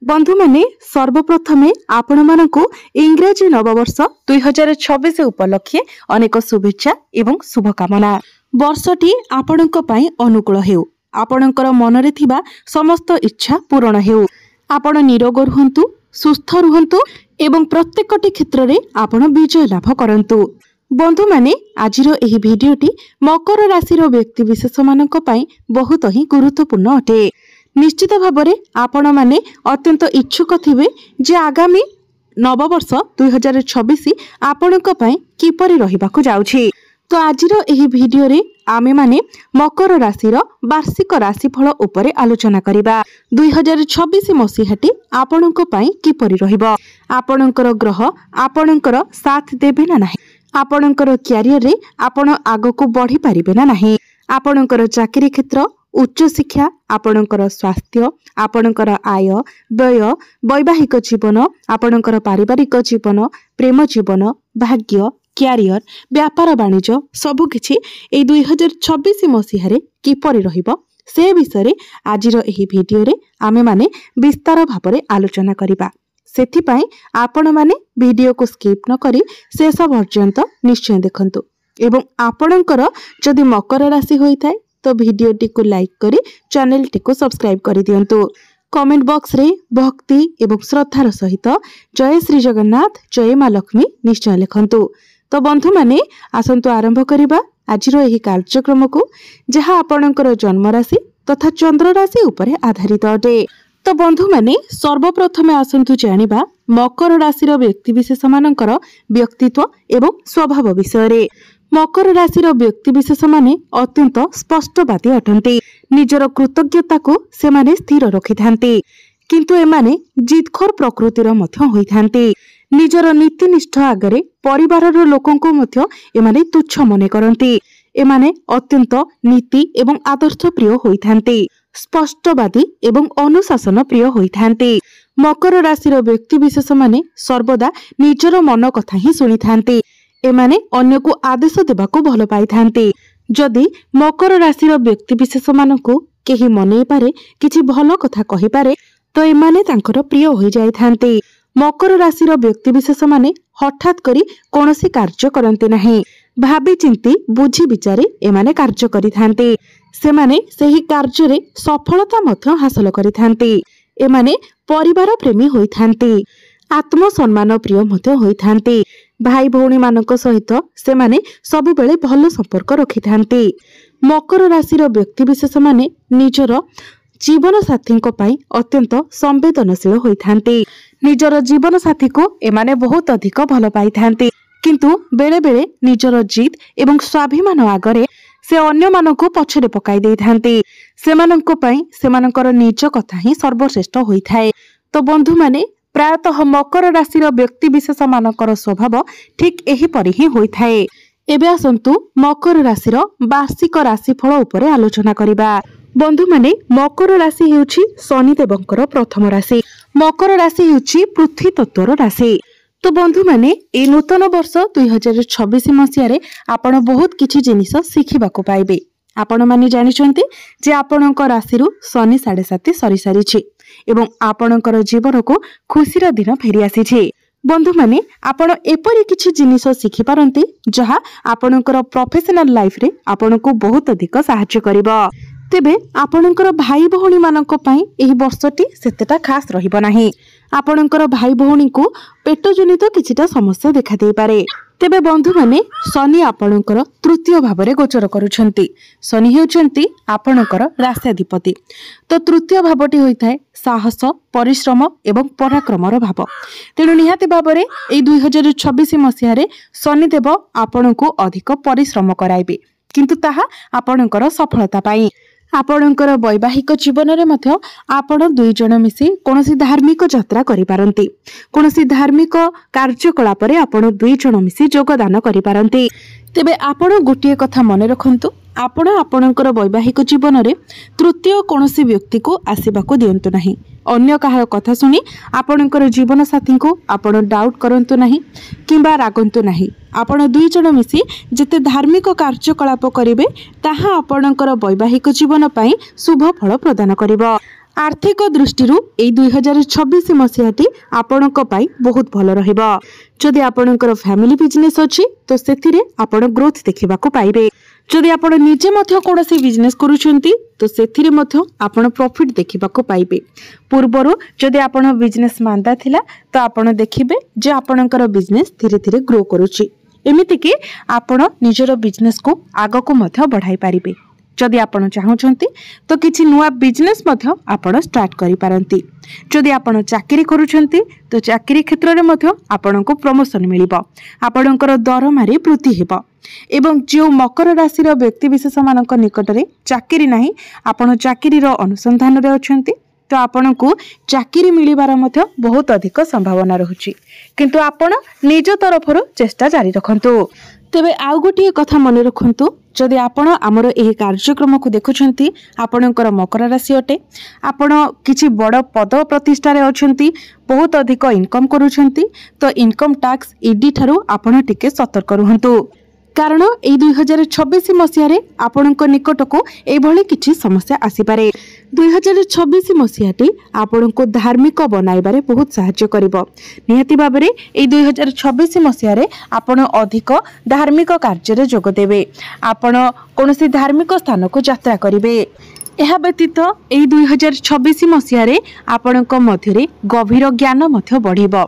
बंधु माने सर्वप्रथमे आपण मानकु इंग्रजी नववर्ष 2026 उपलक्षे अनेक शुभेच्छा एवं शुभकामना। वर्षटी आपणक पई अनुकूल हेउ, आपणकर मनरे थिबा समस्त इच्छा पूर्ण हेउ, आपण निरोग रुहंतु, सुस्थ रुहंतु एवं प्रत्येकटी क्षेत्र रे आपण विजय लाभ करंतु। बंधु माने आजिर एही भिडियोटी मकर राशि व्यक्ति विशेष मानक पई बहुत ही गुरुत्वपूर्ण अटे। निश्चित भावरे आपण माने अत्यंत इच्छुक थिबे जे आगामी नववर्ष 2026 आपणक पई किपरि रहिबाकु जाउछि। तो आजिर एही भिडियो रे आमे माने मकर राशिर वार्षिक राशिफल उपरे आलोचना करिबा। 2026 मसीहाटी आपणक पई किपरि रहिबो, आपणकर ग्रह आपणकर साथ देबे ना नाही, आपणकर क्यारियर रे आपण आगको बढ़ी पारिबे ना नाही, आपणकर चाकरी क्षेत्र, उच्च शिक्षा, आपणकर स्वास्थ्य, आपणकर आय व्यय, वैवाहिक जीवन, आपणकर पारिवारिक जीवन, प्रेम जीवन, भाग्य, क्यारियर, व्यापार वाणिज्य सबुकिछि ए 2026 मसीहारे किपरि रहिबो से विषय आजिर एही भिडियो रे आमे माने विस्तार भाबरे आलोचना करिबा। सेथिपाई आपण माने वीडियो को स्किप न करी शेष पर्यंत निश्चय देखंतु एवं आपणकर जदि मकर राशि होई थाए तो वीडियो टी को लाइक करी चैनल टी को सब्सक्राइब करी दियंतु। कमेंट बॉक्स रे भक्ति एवं श्रद्धार सहित जय श्री जगन्नाथ जय मां लक्ष्मी निश्चय लिखंतु। तो बंधु माने आसंतु आरंभ करिबा आजिरो एही कार्यक्रम को जहा आपणकर जन्म राशि तथा चंद्र राशि उपरे आधारित अटे। तो बंधु माने सर्वप्रथमे आसंतु जानिबा मकर राशि व्यक्ति विशेष मानकर व्यक्तित्व एवं स्वभाव विषय रे। मकर राशि व्यक्ति विशेष माने अत्यंत स्पष्टवादी अटंती, निजर कृतज्ञता को से माने स्थिर रखि थांती, किंतु एमाने जिदखोर प्रकृतिर मध्य होई थांती। निजर नीतिनिष्ठ आगरे परिवारर लोकंको मध्य एमाने तुच्छ मने करंती। एमाने अत्यंत नीति एवं आदर्श प्रिय होई थांती, स्पष्टवादी एवं अनुशासन प्रिय होई थांती। मकर राशि व्यक्ति विशेष माने सर्वदा निजर मन कथा ही सुनी थांती। एमाने अन्य को आदेश देबाको भल पाई थांती। जदि मकर राशि व्यक्ति विशेष मानकु केही मनै पारे किछि भल कथा कहि पारे तो एमाने तांकर प्रिय होई जाई थांती। मकर राशि व्यक्ति विशेष माने हठात करी कोनोसी कार्य करंते नाही, भाबी चिंती बुझी विचारे एमाने कार्य करि थांती। सेमाने सेही कार्य रे सफलता मध्य हासिल करि थांती। एमाने परिवार प्रेमी होई थांती, आत्म सम्मान प्रिय मध्य होई थांती। भाई भौणी मानक सहित सेमाने सबु बेले भल संपर्क रखि थांती। मकर राशि व्यक्ति विशेष माने निजर जीवन साथी को पाई अत्यंत संवेदनशील होई थांती। निजर जीवन साथी को एमाने बहुत अधिक भल पाई थांती, किंतु बेले बेले निजर जिद एवं स्वाभिमान आगरे से अन्य मानक पछरे पकाई दे थांती। सेमानंको पाई सेमानंकर निज कथा ही सर्वश्रेष्ठ होई थाए। तो बंधु माने प्रायतः मकर राशि व्यक्ति विशेष मानकर स्वभाव ठीक एही परि ही होई थाए। एबे आसंतु मकर राशि वार्षिक राशिफल उपरे आलोचना करिबा। बंधु माने मकर राशि हेउछि शनि देवंकर प्रथम राशि। मकर राशि हेउछि पृथ्वी तत्वर राशि। तो बंधु माने ए नूतन वर्ष 2026 मसियारे आपण बहुत किछि जिनिस शिखिबाको पाइबे। आपण माने जानिचंती जे आपणक राशिरु शनि 7.5 सरी सारिछि एवं आपणकर जीवन को खुशीर दिन फेरी आसीछि। बंधु माने आपण एपरि किछि जिनिस शिखि पारंती जहा आपणकर प्रोफेशनल लाइफ रे आपणको बहुत अधिक सहायता करिवो। तेबे आपणकर भाई भौणी मानक पई एही वर्षटी सेतेटा खास रहिबो नाही। आपणकर भाई भौणी को पेट जनित किछिटा समस्या देखा दे पारे। तेबे बंधु माने शनि आपणकर तृतीय भावरे गोचर करूछंती। शनि हेउछंती आपणकर राष्ट्राधिपति। तो तृतीय भावटी होइथाय साहस, परिश्रम एवं पराक्रमर भाव। तेणु निहाती भावरे ए 2026 मसिहारे शनिदेव आपणको अधिक परिश्रम कराइबे, किंतु ताहा आपणकर सफलता पाई। आपणकर वैवाहिक जीवन रे मध्य आपण दुई जण मिसी कोनोसी धार्मिक यात्रा करि पारंती। कोनोसी धार्मिक कार्यकलाप रे आपण दुई जण मिसी योगदान करि पारंती। तेबे आपण गोटिए कथा मने रखंतु, आपण आपणकर वैवाहिक जीवन रे तृतीय कोनोसी व्यक्ति को आसीबाको दियंतु नाही। अन्य कहा कथा सुनी आपणकर जीवन साथी को आपण डाउट करंतु नाही किंबा रागंतु नाही। आपण दुई जण मिसी जेते धार्मिक कार्यकलाप करिवे ताहा आपणकर वैवाहिक जीवन पई शुभ फल प्रदान करिवो। आर्थिक दृष्टि 2026 मसीहाटी आपणक पाई बहुत भल रहिबो। जदि आपणकर फैमिली बिजनेस अछि तो सेथिरे आपण ग्रोथ देखिबा को पाइबे। जदि आपण निजे मध्य कोनोसी बिजनेस करूछंती तो सेथिरे मध्य आपण प्रॉफिट देखिबा को पाइबे। पूर्वरु जदि आपण बिजनेस मांदा थिला तो आपण देखिबे जे आपणकर बिजनेस धीरे धीरे ग्रो करूची। एमिति कि आपण निजरो बिजनेस को आगो को मध्य बढ़ाई पारिबे। जदि आपण चाहुछंती तो किछि नुआ बिजनेस मध्य आपण स्टार्ट करि पारंती। जदि आपण चाकरी करूछंती तो चाकरी क्षेत्र रे मध्य आपण को प्रमोशन मिलिबो। आपणकर दरमारी वृद्धि हेबो। एवं जो मकर राशि रो व्यक्ति विशेष मानक निकट रे चाकरी नाही, आपण चाकरी रो अनुसंधान रे अछंती तो आपण को चाकरी मिलिबार मध्य बहुत अधिक संभावना रहुची। किंतु आपण निज तरफरु चेष्टा जारी रखंतु। तेबे आउ गोटे कथा मन रखंतु, जदि आपण आमर एही कार्यक्रम को देखुछंती आपणकर मकर राशि अटे, आपण किछि बड़ पद प्रतिष्ठा रे अछंती, बहुत अधिक इनकम करूछंती तो इनकम टैक्स ईडी ठारू आपण टिके सतर्क रहंतु। कारण ए 2026 मसीह आपणक निकट को एभली किछि समस्या आसीपारे। 2026 मसीहाटी आपणको धार्मिक बनाइबारे बहुत सहाय्य करिवो। निहाती भाबरे ए 2026 मसीह आपण अधिक धार्मिक कार्य रे जोग देबे। आपण कोनोसी धार्मिक स्थान को यात्रा करिवे। यह व्यतीत एही 2026 मसीह आपणक मध्यरे गभीर ज्ञान मध्य बढ़िबो।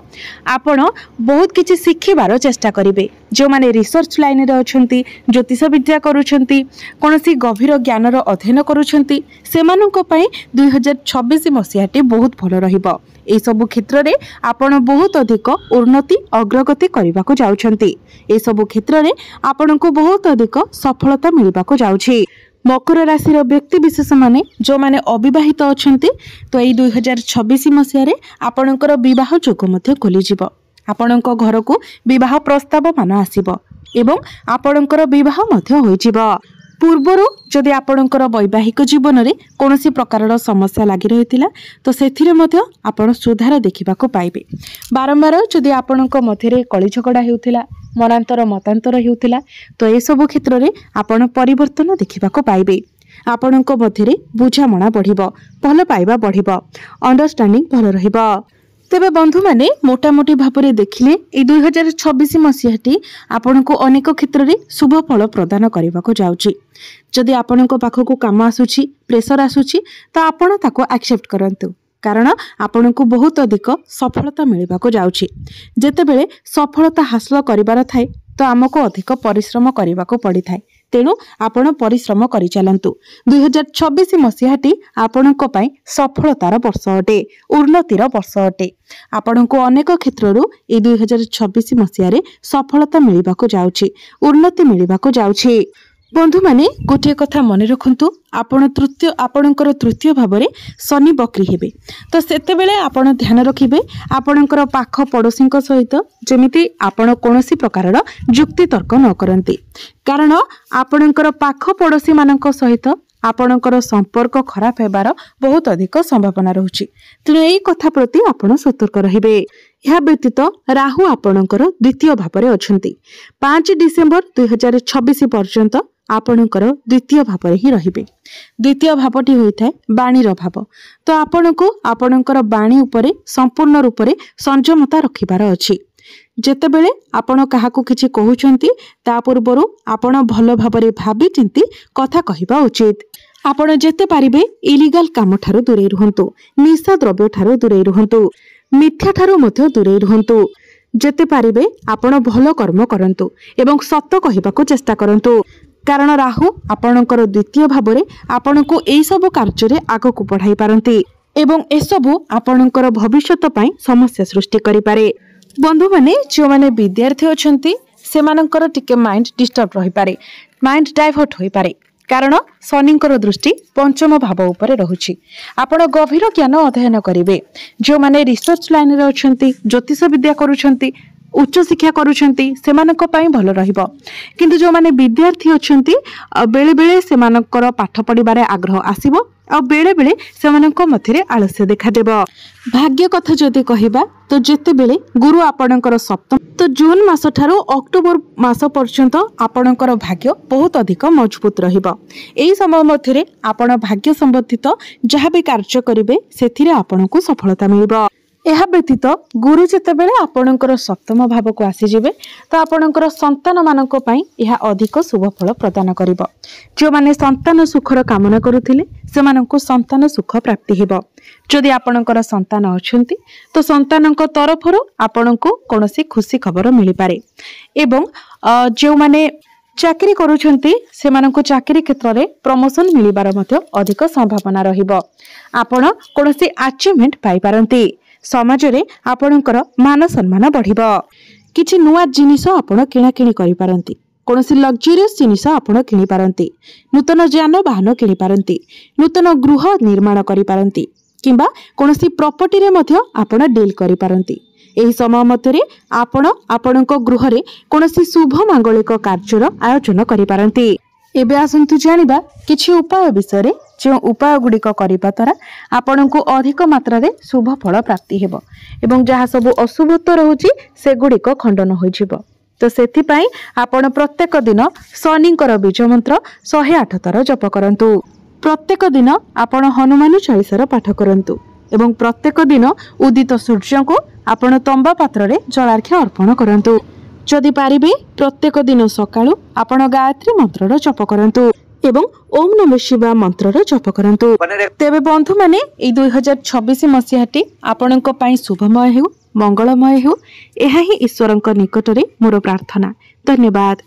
आपण बहुत किछि शिखिबार चेष्टा करिवे। जो माने रिसर्च लाइन रे अछंती, ज्योतिष विद्या करूछंती, कोनोसी गभीर ज्ञान रो अध्ययन करूछंती, सेमानक पई 2026 मसीहाटी बहुत भल रहिबो। ए सब क्षेत्र रे आपण बहुत अधिक उन्नति अग्रगति करबा को जाउछंती। ए सब क्षेत्र रे आपणको बहुत अधिक सफलता मिलबा को जाउछि। मकर राशि व्यक्ति विशेष माने जो माने अविवाहित अछंती तो एई 2026 मसीह रे आपणकर विवाह जोग मध्य खोली जिवो। आपणक घर को विवाह प्रस्ताव मान आसीबो एवं आपणकर विवाह मध्य होई जिवो। पूर्वरु जदि आपणकर वैवाहिक जीवन रे कोनोसी प्रकारर समस्या लागि रहितिला तो सेथिरे मध्य आपण सुधार देखिबा को पाइबे। बारंबार जदि आपणक मध्यरे कଳି झगड़ा हेउथिला, मनांतर मतांतर हेउथिला तो ए सब क्षेत्र रे आपण परिवर्तन देखिबा को पाइबे। आपणक मध्यरे बुझामणा बढ़िबो, भल पाइबा बढ़िबो, अंडरस्टैंडिंग भल रहिबो। तेबे बंधु माने मोटामोटी भाबरे देखिले ए 2026 मसीहाटी आपनको अनेक क्षेत्र रे शुभ फल प्रदान करबा को जाउची। जदि आपनको पाखको काम आसुची, प्रेशर आसुची तो आपण ताको एक्सेप्ट करंतु। कारण आपनको बहुत अधिक सफलता मिलबा को जाउची। जेतेबेले सफलता हासिल करिबार थाए तो आमको अधिक परिश्रम करबा को पड़ी थाए। तेणु आपण परिश्रम करि चलंतु। 2026 मसीहाटी आपणको पई सफलतार वर्ष अटे, उन्नतिर वर्ष अटे। आपणको अनेक क्षेत्ररु ए 2026 मसीहारे सफलता मिलबा को जाउची, उन्नति मिलबा को जाउची। बंधु माने गोटे कथा मन रखंतु, आपणकर तृतीय भावरे शनि बक्री हेबे तो सेते बेले आपण ध्यान रखिबे आपणकर पाख पड़ोसीक सहित जेमिति आपण कोनोसी प्रकारर जुक्ति तर्क न करंती। कारण आपणकर पाख पड़ोसी मानक सहित आपणकर संपर्क खराब हेबार बहुत अधिक संभावना रहुची। तेणु एई कथा प्रति आपण सतर्क रहिबे। यह व्यतीत राहु आपणकर द्वितीय भावरे अछंती। 5 डिसेंबर 2026 पर्यंत आपणकर द्वितीय भावरे ही रहिबे। द्वितीय भावटी होइथाय बाणीर भाव। तो आपणको आपणकर बाणी उपरे संपूर्ण रूपरे संयमता रखिबार अछि। जेतेबेले आपण काहाकू किछि कहउछंती ता पूर्वरु आपण भलो भाबरे भाबी चिंती कथा कहिबा उचित। आपण जेते पारिबे इलीगल काम ठारो दूरे रहंतु, निशा द्रव्य ठारो दूरे रहंतु, मिथ्या ठारो मध्य दूरे रहंतु। जेते पारिबे आपण भलो कर्म करंतु एवं सत्य कहिबाको चेष्टा करंतु। कारण राहु आपणकर द्वितीय भावरे आपणको एई सब कार्य रे आगो को बढ़ाई पारंती एवं एसबु आपणकर भविष्यत पई समस्या सृष्टि करि पारे। बंधु माने जो माने विद्यार्थी अछंती सेमानकर टिके माइंड डिस्टर्ब रहि पारे, माइंड डाइवर्ट होई पारे। कारण शनिंकर दृष्टि पंचम भाव उपरे रहुछि। आपण गभीर ज्ञान अध्ययन करिवे। जो माने रिसर्च लाइन रे अछंती, ज्योतिष विद्या करूछंती उच्च शिक्षा करूछंती सेमानक पई भल रहिबो किंतु जो माने विद्यार्थी अछंती बेले बेले सेमानकर पाठ पढ़िबारे आग्रह आसीबो आ बेले बेले सेमानक मध्यरे आलस्य देखा देबो। भाग्य कथा जदि कहिबा तो जेते बेले गुरु आपणकर सप्तम तो जून मास ठारू अक्टोबर मास पर्यंत आपणकर भाग्य बहुत अधिक मजबूत रहिबो। एई समय मध्यरे आपण भाग्य संबंधित जहाँ भी कार्य करिवे सेथिरे आपणको सफलता मिलिबो। यह व्यतीत गुरु जेतेबेले आपणकर सप्तम भाव को आसीजिबे तो आपणकर संतान मानक पई यह अधिक शुभ फल प्रदान करिबो। जो माने संतान सुखर कामना करुथिले सेमाननको संतान सुख प्राप्ति हेबो। जदि आपणकर संतान अछंती तो संतानक तरफरु आपणको कोनोसी खुशी खबर मिली पारे एवं जो माने चाकरी करूछंती सेमाननको चाकरी क्षेत्र में प्रमोशन मिलिबार मध्य अधिक संभावना रहिबो। आपण कोनोसी अचीवमेंट पाई पारंती। समाज रे आपणकर मान सम्मान बढ़िबो। किछि नुआ जिनिस आपण किणा किणी करि पारंती। कोनोसी लग्जरियस जिनिस आपण किनि पारंती। नूतन यान वाहन किनि पारंती। नूतन गृह निर्माण करि पारंती किंबा कोनोसी प्रॉपर्टी रे मध्य आपण डील करि पारंती। एही समय मध्यरे आपण आपणक गृह रे कोनोसी शुभ मांगलिक कार्यर आयोजन करि पारंती। एबे आसंतु जानिबा किछि उपाय विषय जो उपाय गुड़िक करने द्वारा आपण को अधिक मात्रा रे शुभ फल प्राप्ति हेबो एवं जहाँ सब अशुभत्व रहुची से गुड़िक खंडन होइजिबो। तो सेथिपाई आपण प्रत्येक दिन शनिकर बीज मंत्र 108 थर जप करंतु। प्रत्येक दिन आपण हनुमान चालीसार पाठ करंतु एवं प्रत्येक दिन उदित सूर्य को आपण तंबा पात्र रे जलार्घ्य अर्पण करंतु। जदि पारिबे प्रत्येक दिन सकाळु आपण गायत्री मंत्रर जप करंतु एवं ओम नमः शिवाय मंत्रर जप करंतु। तेबे बंधु माने ए 2026 मसिहाटी आपणक पई शुभमय हेउ मंगलमय हेउ एहा ही ईश्वरक निकटरे मोर प्रार्थना। धन्यवाद।